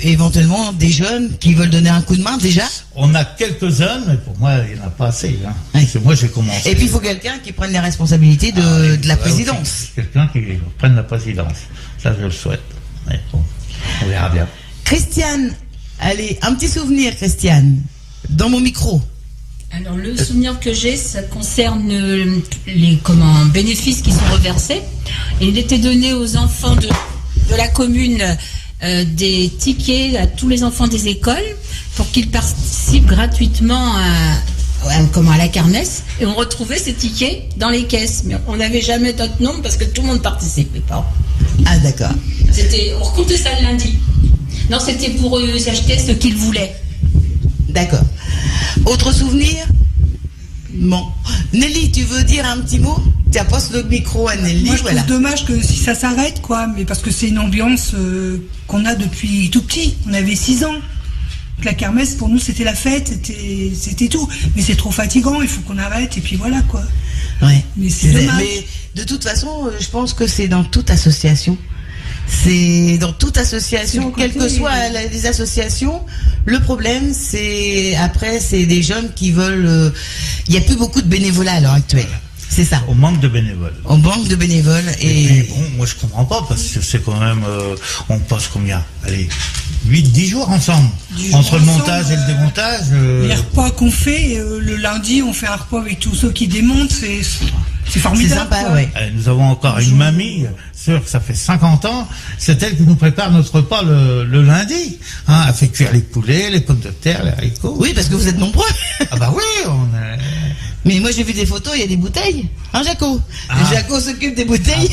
éventuellement des jeunes qui veulent donner un coup de main déjà. On a quelques-uns, mais pour moi, il n'y en a pas assez. Parce que moi, j'ai commencé. Et puis, il faut quelqu'un qui prenne les responsabilités de la présidence. Quelqu'un qui prenne la présidence. Ça, je le souhaite. Mais bon, on verra bien. Christiane, allez, un petit souvenir, Christiane, dans mon micro. Alors, le souvenir que j'ai, ça concerne les bénéfices qui sont reversés. Et il était donné aux enfants de la commune des tickets à tous les enfants des écoles pour qu'ils participent gratuitement à la kermesse, et on retrouvait ces tickets dans les caisses, mais on n'avait jamais d'autres nombres parce que tout le monde participait pas. Ah d'accord. On recomptait ça le lundi. Non, c'était pour s'acheter ce qu'ils voulaient. D'accord. Autre souvenir? Bon. Nelly, tu veux dire un petit mot? Tiens, passe le micro à Nelly. Moi, je trouve dommage que si ça s'arrête, mais parce que c'est une ambiance qu'on a depuis tout petit. On avait 6 ans. La kermesse, pour nous, c'était la fête, c'était tout. Mais c'est trop fatigant, il faut qu'on arrête, et puis voilà, quoi. Ouais. Mais c'est dommage. Mais de toute façon, je pense que c'est dans toute association. C'est dans toute association, quelles que soient les associations. Le problème, c'est des jeunes qui veulent. Il n'y a plus beaucoup de bénévolat à l'heure actuelle. C'est ça. On manque de bénévoles. On manque de bénévoles. Et puis, bon, moi je comprends pas, parce que c'est quand même, on passe combien? Allez, 8-10 jours ensemble. Entre le montage et le démontage. Les repas qu'on fait, le lundi, on fait un repas avec tous ceux qui démontent, c'est formidable. C'est sympa, quoi. ouais. Nous avons encore une mamie, sûre que ça fait 50 ans, c'est elle qui nous prépare notre repas le lundi. Elle fait cuire les poulets, les pommes de terre, les haricots. Oui, parce que vous êtes nombreux. Ah bah oui, Mais moi j'ai vu des photos, il y a des bouteilles. Jaco. Jaco s'occupe des bouteilles.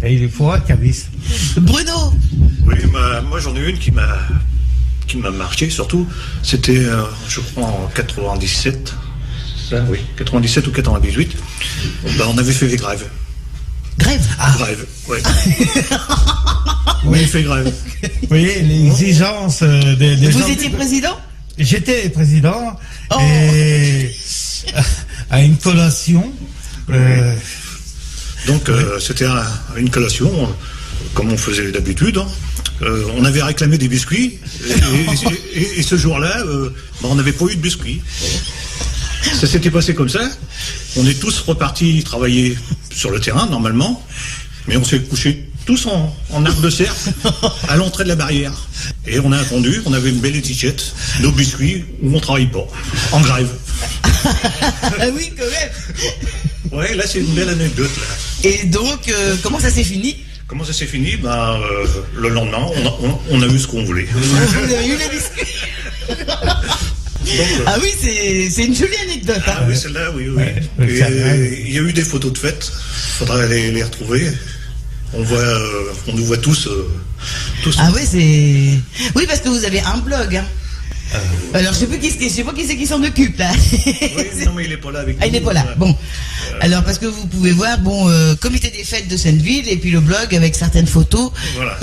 Et il est fort caviste. Bruno. Oui, moi j'en ai une qui m'a marqué surtout. C'était, je crois, en 97. Ça, oui, 97 ou 98. On avait fait des grèves. Grève. Grève, ouais. On avait fait grève. Vous voyez, les exigences des Vous gens. étiez président? J'étais président. Oh. Et à une collation. Donc c'était une collation, comme on faisait d'habitude. Hein. On avait réclamé des biscuits, et ce jour-là, on n'avait pas eu de biscuits. Ça s'était passé comme ça. On est tous repartis travailler sur le terrain, normalement, mais on s'est couchés tous en arc de cercle à l'entrée de la barrière. Et on a attendu, on avait une belle étiquette, nos biscuits, où on travaille pas, en grève. Ah oui, quand même. Ouais, là c'est une belle anecdote, là. Et donc, comment ça s'est fini? Comment ça s'est fini? Le lendemain, on a eu ce qu'on voulait. Vous avez eu les biscuits. Ah oui, c'est une jolie anecdote. Hein. Ah oui, celle-là, oui. Ouais, Et il y a eu des photos de fête. Faudra les retrouver. On nous voit tous. Ah oui, c'est. Oui, parce que vous avez un blog. Hein. Alors je sais pas qui c'est qui s'en occupe là. Oui, non mais il est pas là avec nous. Ah, il est pas là. Bon. Alors parce que vous pouvez voir, comité des fêtes de Senneville et puis le blog avec certaines photos. Voilà.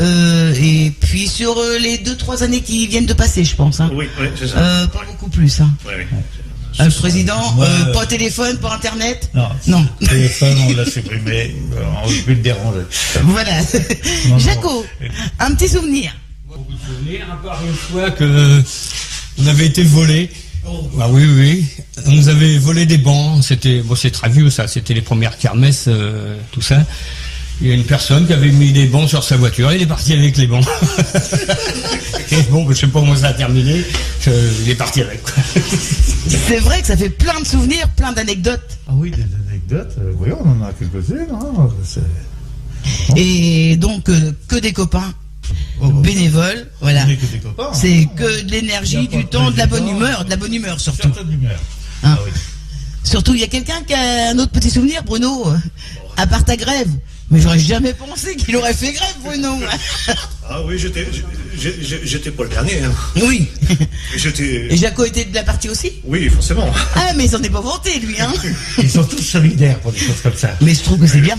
Et puis sur les 2-3 années qui viennent de passer, je pense. Hein. Oui, c'est ça. Pas beaucoup plus. Hein. Oui. Le président, Ouais, pas téléphone, pas internet. Non. Le téléphone, on l'a supprimé. On ne veut plus le déranger. Voilà. Non. Jaco, un petit souvenir. Beaucoup de souvenirs, à part une fois que on avait été volé. Ah oui. On nous avait volé des bancs. C'est très vieux ça. C'était les premières kermesses, tout ça. Il y a une personne qui avait mis des bancs sur sa voiture. Il est parti avec les bancs. Et je sais pas comment ça a terminé. Il est parti avec. Quoi. C'est vrai que ça fait plein de souvenirs, plein d'anecdotes. Ah oui, des anecdotes. Oui, on en a quelques-unes. Hein. Et donc, que des copains. Bénévoles, voilà. On est que des copains, hein. C'est que de l'énergie, Il y a pas du de temps, de la bonne président. humeur surtout. Certaines d'humeur. Hein. Ah oui. Surtout, il y a quelqu'un qui a un autre petit souvenir, Bruno, à part ta grève. Mais j'aurais jamais pensé qu'il aurait fait grève, Bruno. Ah oui, j'étais pas le dernier. Hein. Oui. J'étais. Et Jaco était de la partie aussi? Oui, forcément. Ah, mais il s'en est pas vanté, lui, hein. Ils sont tous solidaires pour des choses comme ça. Mais je trouve que c'est bien.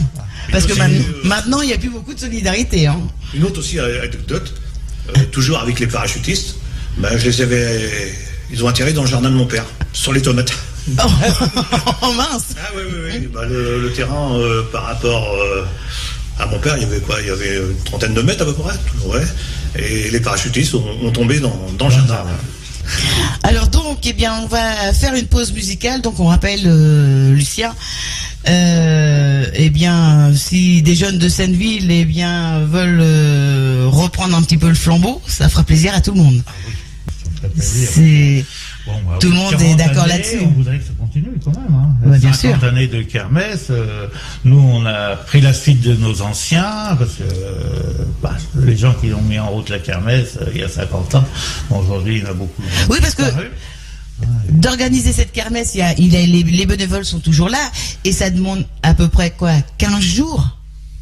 Parce que aussi, maintenant, il n'y a plus beaucoup de solidarité, hein. Une autre aussi anecdote, toujours avec les parachutistes. Ils ont atterri dans le jardin de mon père, sur les tomates. Oh mince. Ah oui. Le terrain par rapport à mon père, il y avait quoi? Il y avait une trentaine de mètres à peu près. Ouais. Et les parachutistes ont tombé dans le jardin. Alors donc, on va faire une pause musicale. Donc on rappelle Lucien. Si des jeunes de Senneville veulent reprendre un petit peu le flambeau, ça fera plaisir à tout le monde. C'est tout le monde est d'accord là-dessus. On voudrait que ça continue quand même. Hein. Ouais, bien 50 sûr. années de kermesse. Nous, on a pris la suite de nos anciens parce que les gens qui ont mis en route la kermesse il y a 50 ans, aujourd'hui, il y en a beaucoup. Oui, parce que d'organiser cette kermesse, les bénévoles sont toujours là et ça demande à peu près 15 jours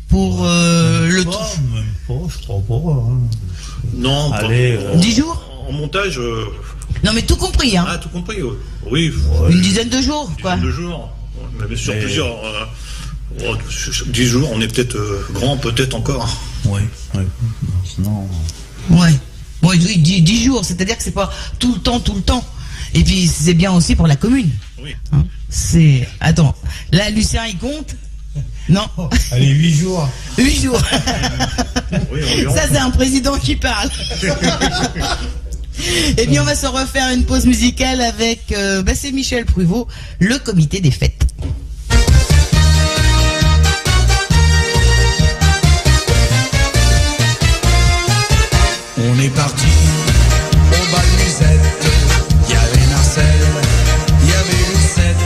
pour le tour. Même pas, je crois pas. Hein. Non, Allez, 10 jours. En montage. Non, mais tout compris, hein. Ah, tout compris. Oui. Une dizaine de jours, quoi. 2 jours. Mais sur plusieurs. 10 jours, on est peut-être grand, peut-être encore. Oui. Sinon. Ouais. Bon, 10 jours, c'est-à-dire que c'est pas tout le temps. Et puis c'est bien aussi pour la commune. Oui. Hein, attends, là Lucien il compte. Non. Allez, 8 jours. 8 jours. Oui, environ. Ça c'est un président qui parle. Et bien on va se refaire une pause musicale avec c'est Michel Pruvot, le comité des fêtes. On est parti au bal musette. Il y avait Marcel, il y avait Lucette,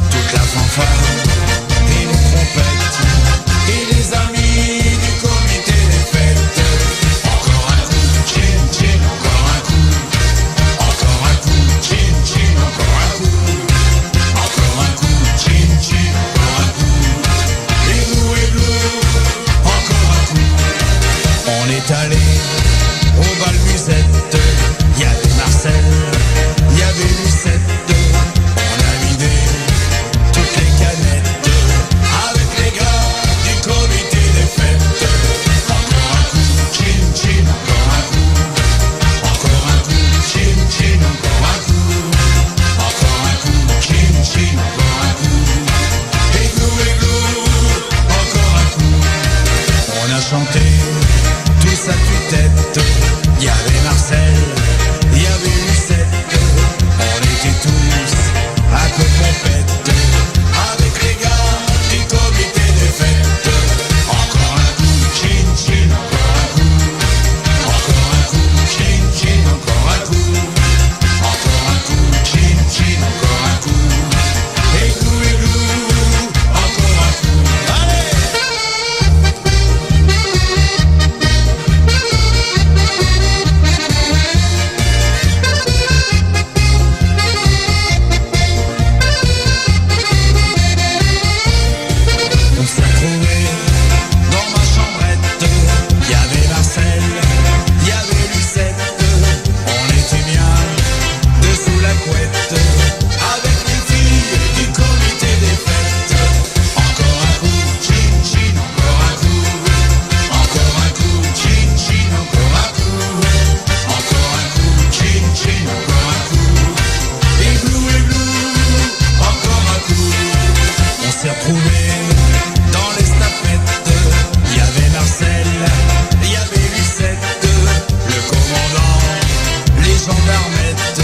toute la fanfare et les trompettes et les amis du comité des fêtes. Encore un coup, chin chin, encore un coup. Encore un coup, chin chin, encore un coup. Encore un coup, chin chin, encore un coup. Et bleu, encore un coup. On est allé au bal couette avec les filles du comité des fêtes. Encore un coup, chin chin, encore un coup. Encore un coup, chin chin, encore un coup. Encore un coup, chin chin, encore un coup. Igloo, encore un coup. On s'est retrouvés dans l'estafette. Il y avait Marcel, il y avait Lucette, le commandant, les gendarmettes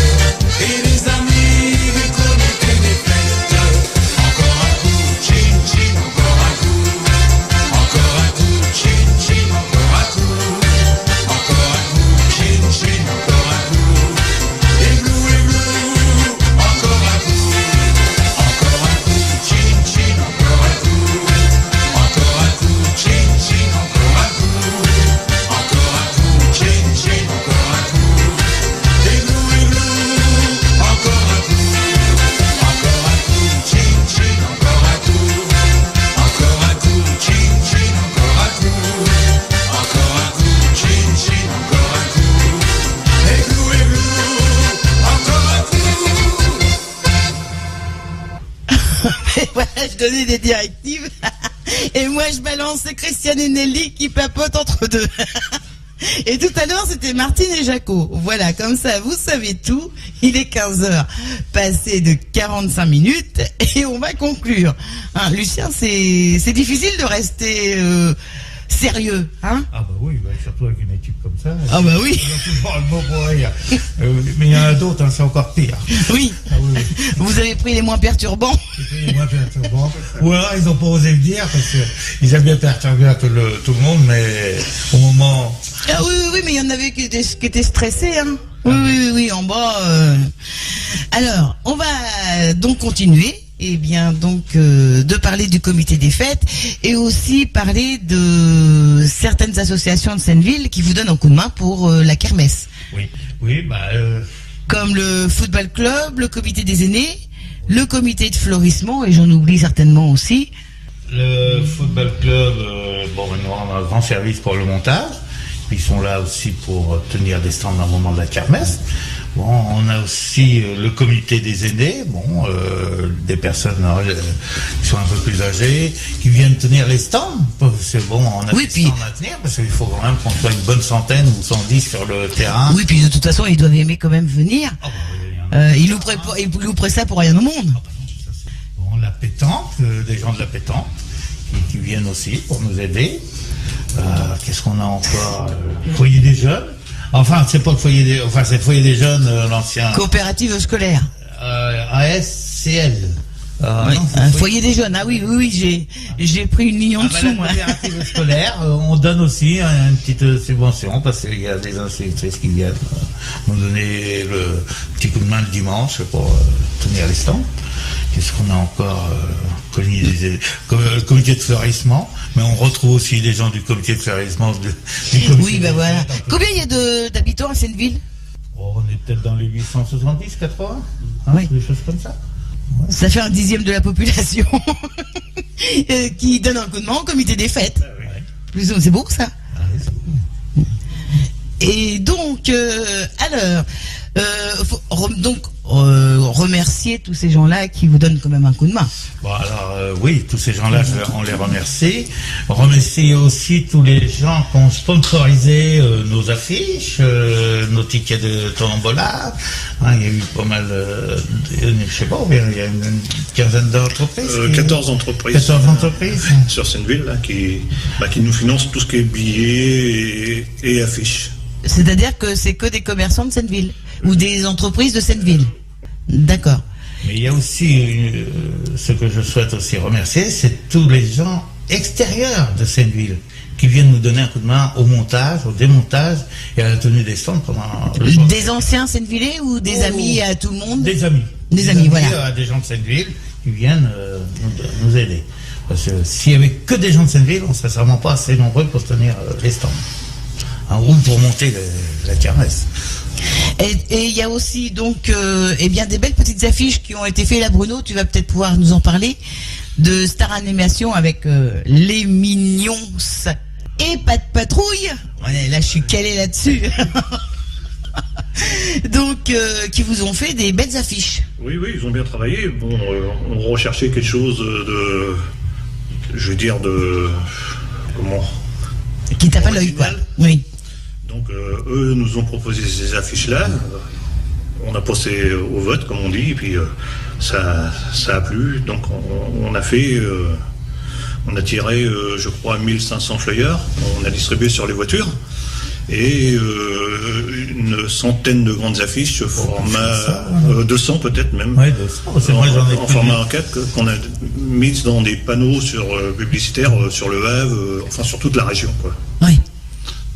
et les amis du comité des fêtes. Encore un coup, chin chin, encore un coup. Encore un coup, chin chin, encore un coup. Encore un coup, chin chin, encore un coup. Igloo, encore un coup. Encore un coup, chin chin, encore un coup. Encore un coup, chin chin, encore un coup. Encore un coup, chin chin, encore un coup. Igloo, encore un coup. Encore un coup, chin chin, encore un coup. Encore un coup, chin chin, encore un coup. Encore un coup, chin chin, encore un coup. Igloo, encore un coup. Et voilà, je donnais des directives. Et moi, je balance Christiane et Nelly qui papotent entre deux. Et tout à l'heure, c'était Martine et Jaco. Voilà, comme ça, vous savez tout. Il est 15h, passé de 45 minutes, et on va conclure. Hein, Lucien, c'est difficile de rester sérieux, hein? Ah bah oui, surtout avec une équipe comme ça. Ah bah oui. On a toujours le mot pour rire. Mais il y en a d'autres, hein, c'est encore pire. Oui. Ah oui. Vous avez pris les moins perturbants. C'était moins perturbant. Ou alors ils n'ont pas osé le dire parce qu'ils aiment bien perturber tout le monde, mais au moment... Ah oui, mais il y en avait qui étaient stressés, hein. Oui, en bas. Alors, on va donc continuer. Eh bien, donc, de parler du comité des fêtes et aussi parler de certaines associations de Senneville qui vous donnent un coup de main pour la kermesse. Oui, Comme le football club, le comité des aînés, le comité de florissement, et j'en oublie certainement aussi. le football club, ils nous rendent un grand service pour le montage. Ils sont là aussi pour tenir des stands dans le moment de la kermesse. Bon, on a aussi le comité des aînés, des personnes qui sont un peu plus âgées, qui viennent tenir les stands. C'est bon, on a des stands à tenir, parce qu'il faut quand même qu'on soit une bonne centaine ou 110 sur le terrain. Oui, puis de toute façon, ils doivent aimer quand même venir. Ils loueraient ça pour rien au monde. Bon, la pétanque, des gens de la pétanque, qui viennent aussi pour nous aider. Qu'est-ce qu'on a encore? Foyer des jeunes. Enfin, c'est pas le foyer des, c'est le foyer des jeunes, l'ancien. Coopérative scolaire. ASCL. Oui, un foyer des jeunes. Ah oui, j'ai pris une ligne en dessous, moi. La coopérative scolaire, on donne aussi une petite subvention parce qu'il y a des institutrices qui viennent nous donner le petit coup de main le dimanche pour tenir les stands. Qu'est-ce qu'on a encore? Le comité de fleurissement, mais on retrouve aussi les gens du comité de fleurissement. Oui, ben voilà. Combien il y a d'habitants à Senneville? On est peut-être dans les 870, 80, oui. Des choses comme ça. Ouais. Ça fait un dixième de la population qui donne un coup de main au comité des fêtes. Ouais. C'est beau ça. Ah, oui, c'est beau. Et donc, remercier tous ces gens-là qui vous donnent quand même un coup de main. Bon, alors, oui, tous ces gens-là, on les remercie. Remercier aussi tous les gens qui ont sponsorisé nos affiches, nos tickets de tombola. Il y a eu pas mal, je sais pas, il y a une quinzaine d'entreprises. 14 entreprises. 14 entreprises. Sur Senneville, là, qui nous financent tout ce qui est billets et affiches. C'est-à-dire que c'est que des commerçants de Senneville ou des entreprises de Senneville. D'accord. Mais il y a aussi ce que je souhaite aussi remercier, c'est tous les gens extérieurs de Senneville qui viennent nous donner un coup de main au montage, au démontage et à la tenue des stands pendant le jour. Des anciens Sennevillais ou des amis à tout le monde? Des amis. Des amis, voilà. Des gens de Senneville qui viennent nous aider. Parce que s'il y avait que des gens de Senneville, on ne serait sûrement pas assez nombreux pour tenir les stands. Ou pour monter la kermesse. Et il y a aussi donc des belles petites affiches qui ont été faites là, Bruno, tu vas peut-être pouvoir nous en parler, de Star Animation avec les Mignons et Pas de Patrouille. Ouais, là je suis calé là-dessus. Donc, qui vous ont fait des belles affiches. Oui, ils ont bien travaillé. Bon, on recherchait quelque chose de, je veux dire, de, comment, Qui tape à l'œil, quoi. original. Oui. Donc, eux nous ont proposé ces affiches-là. On a passé au vote, comme on dit, et puis ça a plu. Donc, on a fait, on a tiré, je crois, 1500 flyers. On a distribué sur les voitures. Et une centaine de grandes affiches, format 200 peut-être même, Ouais, c'est vrai, j'en ai en plus. format A4 qu'on a mises dans des panneaux publicitaires sur le Havre, enfin sur toute la région, quoi. Oui.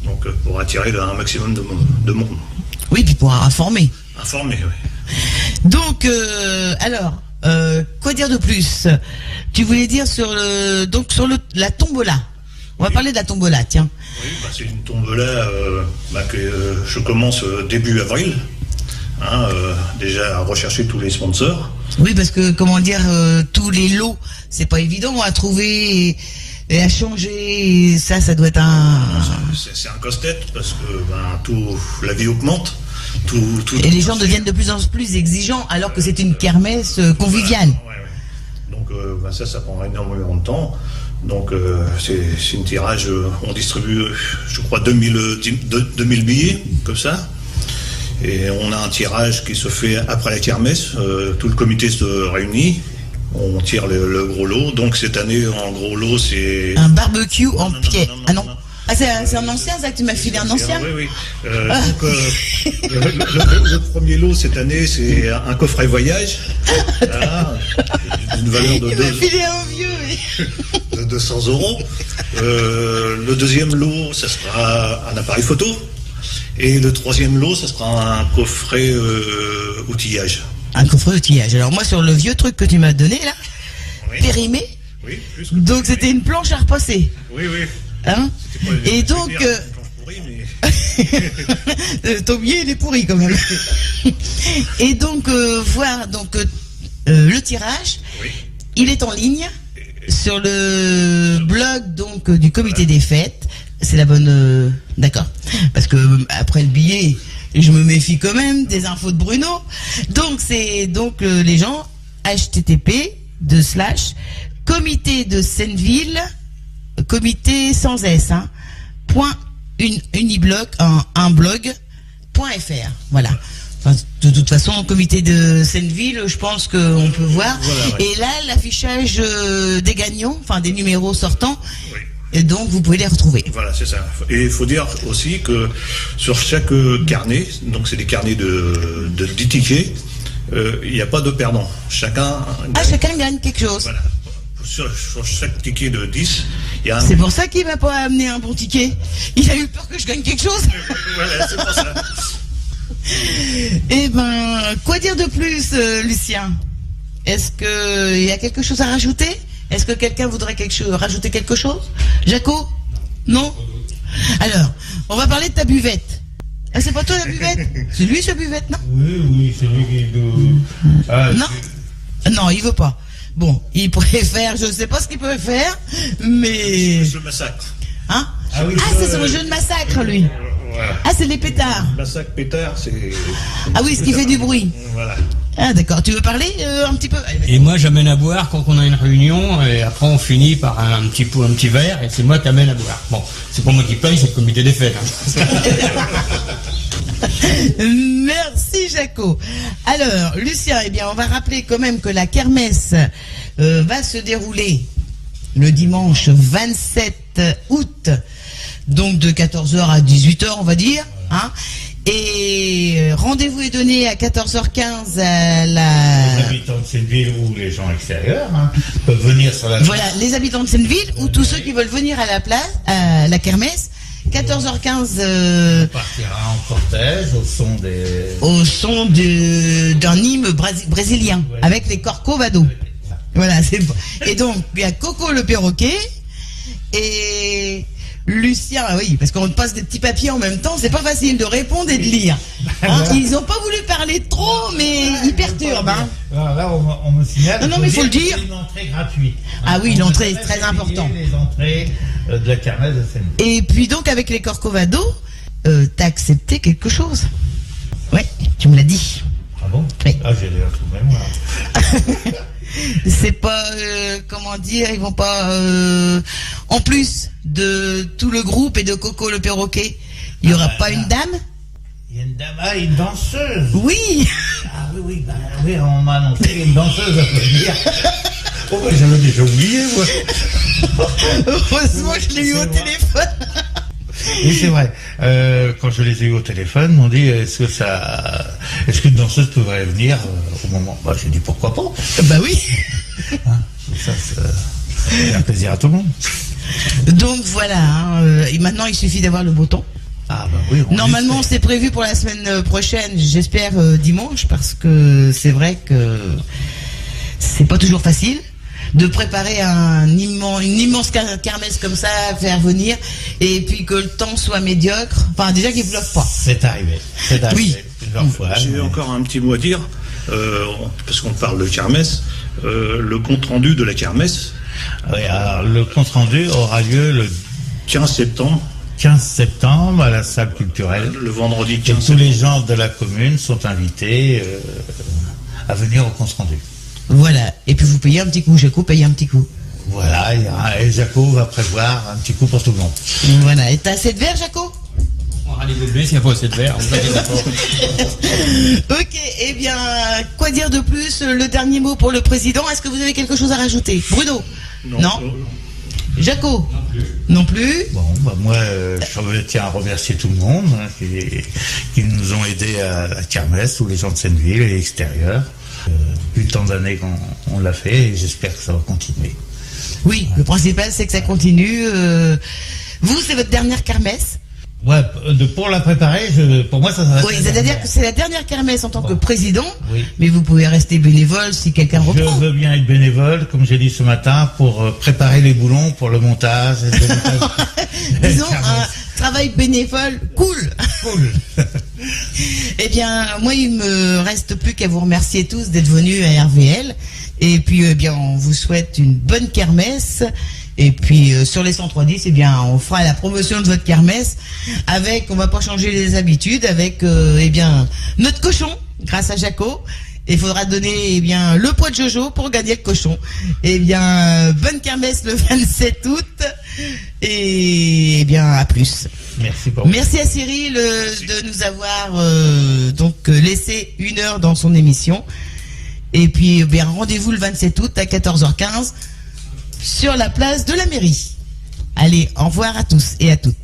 Donc pour attirer un maximum de monde. Oui, puis pour informer. Informer, oui. Donc, alors, quoi dire de plus? Tu voulais dire sur la tombola. On va parler de la tombola, tiens. Oui, c'est une tombola que je commence début avril. Déjà à rechercher tous les sponsors. Oui, parce que, comment dire, tous les lots, c'est pas évident à trouver et à changer. Et ça doit être un... C'est un casse-tête parce que la vie augmente. Et les gens deviennent de plus en plus exigeants alors que c'est une kermesse conviviale. Ouais. Donc ça prend énormément de temps. Donc c'est une tirage, on distribue je crois 2000 billets comme ça. Et on a un tirage qui se fait après la kermesse, tout le comité se réunit, on tire le gros lot. Donc cette année en gros lot c'est... Un barbecue en pied. non, Ah non. non. Ah, c'est un ancien, ça, que tu m'as filé un ancien? Oui. Donc, le premier lot cette année, c'est un coffret voyage. D'une valeur Il m'a filé un vieux, oui. de 200 €. Le deuxième lot, ça sera un appareil photo. Et le troisième lot, ça sera un coffret outillage. Un coffret outillage. Alors moi, sur le vieux truc que tu m'as donné, là, Oui. périmé, Oui, plus que donc c'était une planche à repasser. Oui. Hein? Et donc... ton billet, il est pourri quand même. Et donc, voir donc le tirage, Oui. il est en ligne sur le blog donc du comité des fêtes. C'est la bonne... D'accord. Parce que après le billet, je me méfie quand même des infos de Bruno. Donc, c'est donc les gens, http:/comité de Senneville, comité sans S, hein, uniblog, un blog.fr. Voilà. Enfin, de toute façon, comité de Senneville, je pense qu'on peut voir. Voilà, ouais. Et là, l'affichage des gagnants, enfin des numéros sortants, Oui. et donc vous pouvez les retrouver. Voilà, c'est ça. Et il faut dire aussi que sur chaque carnet, donc c'est des carnets de 10 tickets, il n'y a pas de perdant. Chacun Gagne quelque chose. Voilà. Sur chaque ticket de 10, il y a un... C'est pour ça qu'il m'a pas amené un bon ticket. Il a eu peur que je gagne quelque chose. Voilà, c'est pour ça. Eh ben, quoi dire de plus, Lucien? Est-ce qu'il y a quelque chose à rajouter? Est-ce que quelqu'un voudrait rajouter quelque chose? Jaco? Non? Alors, on va parler de ta buvette. Ah, c'est pas toi la buvette? C'est lui ce buvette, non? Oui, c'est lui qui nous... Non, il veut pas. Bon, il pourrait faire, je sais pas ce qu'il peut faire, mais... Je massacre. Hein? Ah oui, C'est son jeu de massacre, lui. Voilà. Ah, c'est les pétards. Massacre pétard, c'est... Ah oui, ce qui fait du bruit. Voilà. Ah d'accord, tu veux parler un petit peu? Et moi, j'amène à boire quand on a une réunion, et après on finit par un petit verre, et c'est moi qui amène à boire. Bon, c'est pas moi qui paye, c'est le comité des fêtes. Merci Jaco. Alors, Lucien, eh bien, on va rappeler quand même que la kermesse va se dérouler le dimanche 27 août, donc de 14h à 18h, on va dire. Hein. Et rendez-vous est donné à 14h15 à Les la... habitants de cette ville ou les gens extérieurs peuvent venir sur la... Voilà, les habitants de Senneville ou tous ceux qui veulent venir à la place, à la kermesse. 14h15 On partira en cortège au son d'un hymne brésilien avec les Corcovado. Voilà, c'est bon. Et donc il y a Coco le perroquet et Lucien, oui, parce qu'on passe des petits papiers en même temps, c'est pas facile de répondre et de lire. Hein, ils ont pas voulu parler trop, mais ils perturbent. Hein. Alors là, on me signale. Non, mais il faut le dire. C'est une entrée gratuite. Ah oui, l'entrée est très importante. Les entrées de la kermesse de Senneville. Et puis donc avec les Corcovado, t'as accepté quelque chose. Tu me l'as dit. Ah bon? Oui. Ah, j'ai l'air tout de mémoire. C'est pas, comment dire, ils vont pas, en plus de tout le groupe et de Coco le perroquet, il y aura pas une dame? Il y a une dame, une danseuse. Oui. Ah oui, oui, on m'a annoncé qu'il y a une danseuse à venir. Oh, bah, j'avais déjà oublié, moi. Heureusement, je l'ai eu au téléphone. Oui, c'est vrai. Quand je les ai eu au téléphone, ils m'ont dit est-ce qu'une danseuse pourrait venir au moment. Bah, j'ai dit pourquoi pas. Bah oui. Hein, ça fait un plaisir à tout le monde. Donc voilà. Et maintenant, il suffit d'avoir le beau temps. Ah bah oui. Normalement, c'est prévu pour la semaine prochaine. J'espère dimanche, parce que c'est vrai que c'est pas toujours facile de préparer une immense kermesse comme ça, faire venir, et puis que le temps soit médiocre. Enfin, déjà qu'il ne pleuve pas. C'est arrivé. Oui. Plusieurs fois. J'ai encore un petit mot à dire, parce qu'on parle de kermesse. Le compte rendu de la kermesse. Oui, alors le compte rendu aura lieu le 15 septembre. 15 septembre à la salle culturelle. Le vendredi Et 15 tous septembre. les gens de la commune sont invités à venir au compte rendu. Voilà. Et puis vous payez un petit coup. Jaco paye un petit coup. Voilà, et Jaco va prévoir un petit coup pour tout le monde. Voilà. Et t'as assez de verre, Jaco? On va aller gober s'il n'y a pas assez de verre. Vous inquiétez pas. Ok. Eh bien, quoi dire de plus? Le dernier mot pour le président. Est-ce que vous avez quelque chose à rajouter? Bruno? Non. Jaco? Non plus. Bon, bah moi, je tiens à remercier tout le monde qui nous ont aidés à la kermesse, tous les gens de Senneville et l'extérieur. Depuis tant d'années qu'on l'a fait, et j'espère que ça va continuer. Oui, le principal, c'est que ça continue. Vous, c'est votre dernière kermesse? Ouais, pour la préparer, pour moi, ça va être. Oui, c'est-à-dire que c'est la dernière kermesse en tant que président, Oui. mais vous pouvez rester bénévole si quelqu'un Je reprend. veux bien être bénévole, comme j'ai dit ce matin, pour préparer les boulons pour le montage. Et le démontage. Disons, un travail bénévole cool. Cool. Eh bien, moi, il me reste plus qu'à vous remercier tous d'être venus à RVL. Et puis, eh bien, on vous souhaite une bonne kermesse. Et puis, sur les 103.10, eh bien, on fera la promotion de votre kermesse avec, on va pas changer les habitudes, avec, eh bien, notre cochon, grâce à Jaco. Il faudra donner, eh bien, le poids de Jojo pour gagner le cochon. Eh bien, bonne kermesse le 27 août. Et, eh bien, à plus. Merci beaucoup. Merci à Cyril de nous avoir laissé 1 heure dans son émission. Et puis, bien, rendez-vous le 27 août à 14h15 sur la place de la mairie. Allez, au revoir à tous et à toutes.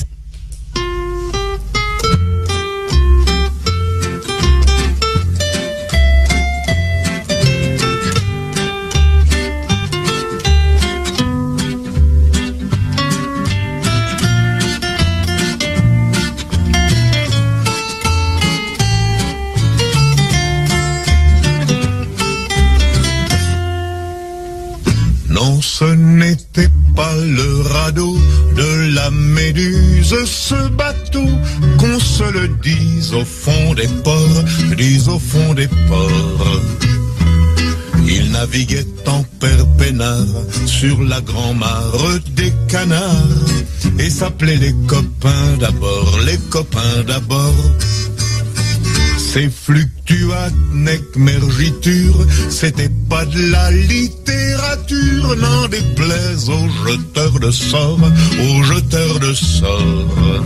Non, ce n'était pas le radeau de la Méduse, ce bateau, qu'on se le dise au fond des ports, dise au fond des ports. Il naviguait en père peinard sur la grand-mare des canards et s'appelait les copains d'abord, les copains d'abord. Ces fluctuates nec mergiture, c'était pas de la littérature, n'en déplaise aux jeteurs de sorts, aux jeteurs de sorts.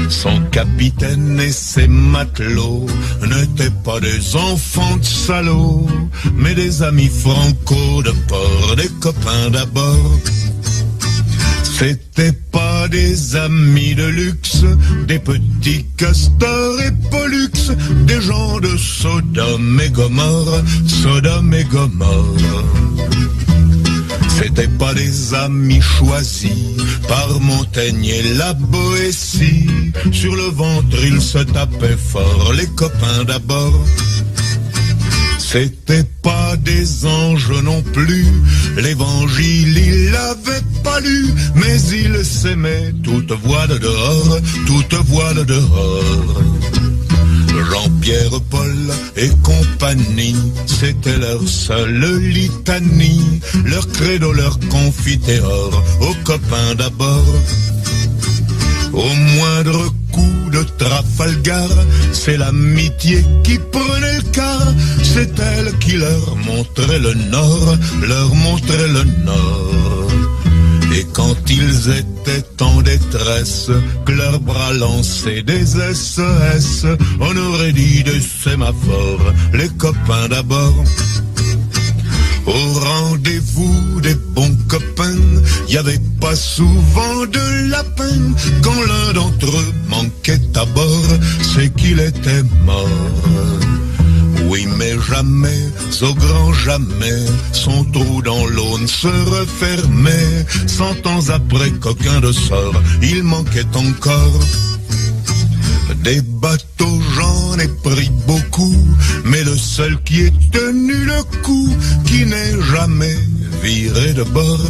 Son capitaine et ses matelots n'étaient pas des enfants de salauds, mais des amis franco de port, des copains d'abord. C'était pas des amis de luxe, des petits castors et pollux, des gens de Sodome et Gomorre, Sodome et Gomorre. C'était pas des amis choisis par Montaigne et la Boétie. Sur le ventre ils se tapaient fort, les copains d'abord. C'était pas des anges non plus, l'évangile il l'avait pas lu, mais il s'aimait toute voile dehors, toute voile dehors. Jean-Pierre, Paul et compagnie, c'était leur seule litanie, leur credo, leur confiteor, aux copains d'abord. Au moindre coup de Trafalgar, c'est l'amitié qui prenait le quart, c'est elle qui leur montrait le nord, leur montrait le nord. Et quand ils étaient en détresse, que leurs bras lançaient des SES, on aurait dit des sémaphores, les copains d'abord. Au rendez-vous des bons copains, y avait pas souvent de la peine. Quand l'un d'entre eux manquait à bord, c'est qu'il était mort. Oui, mais jamais, au grand jamais, son trou dans l'Aune se refermait. 100 ans après qu'aucun de sort, il manquait encore. Des bateaux, j'en ai pris beaucoup, mais le seul qui ait tenu le coup, qui n'est jamais viré de bord,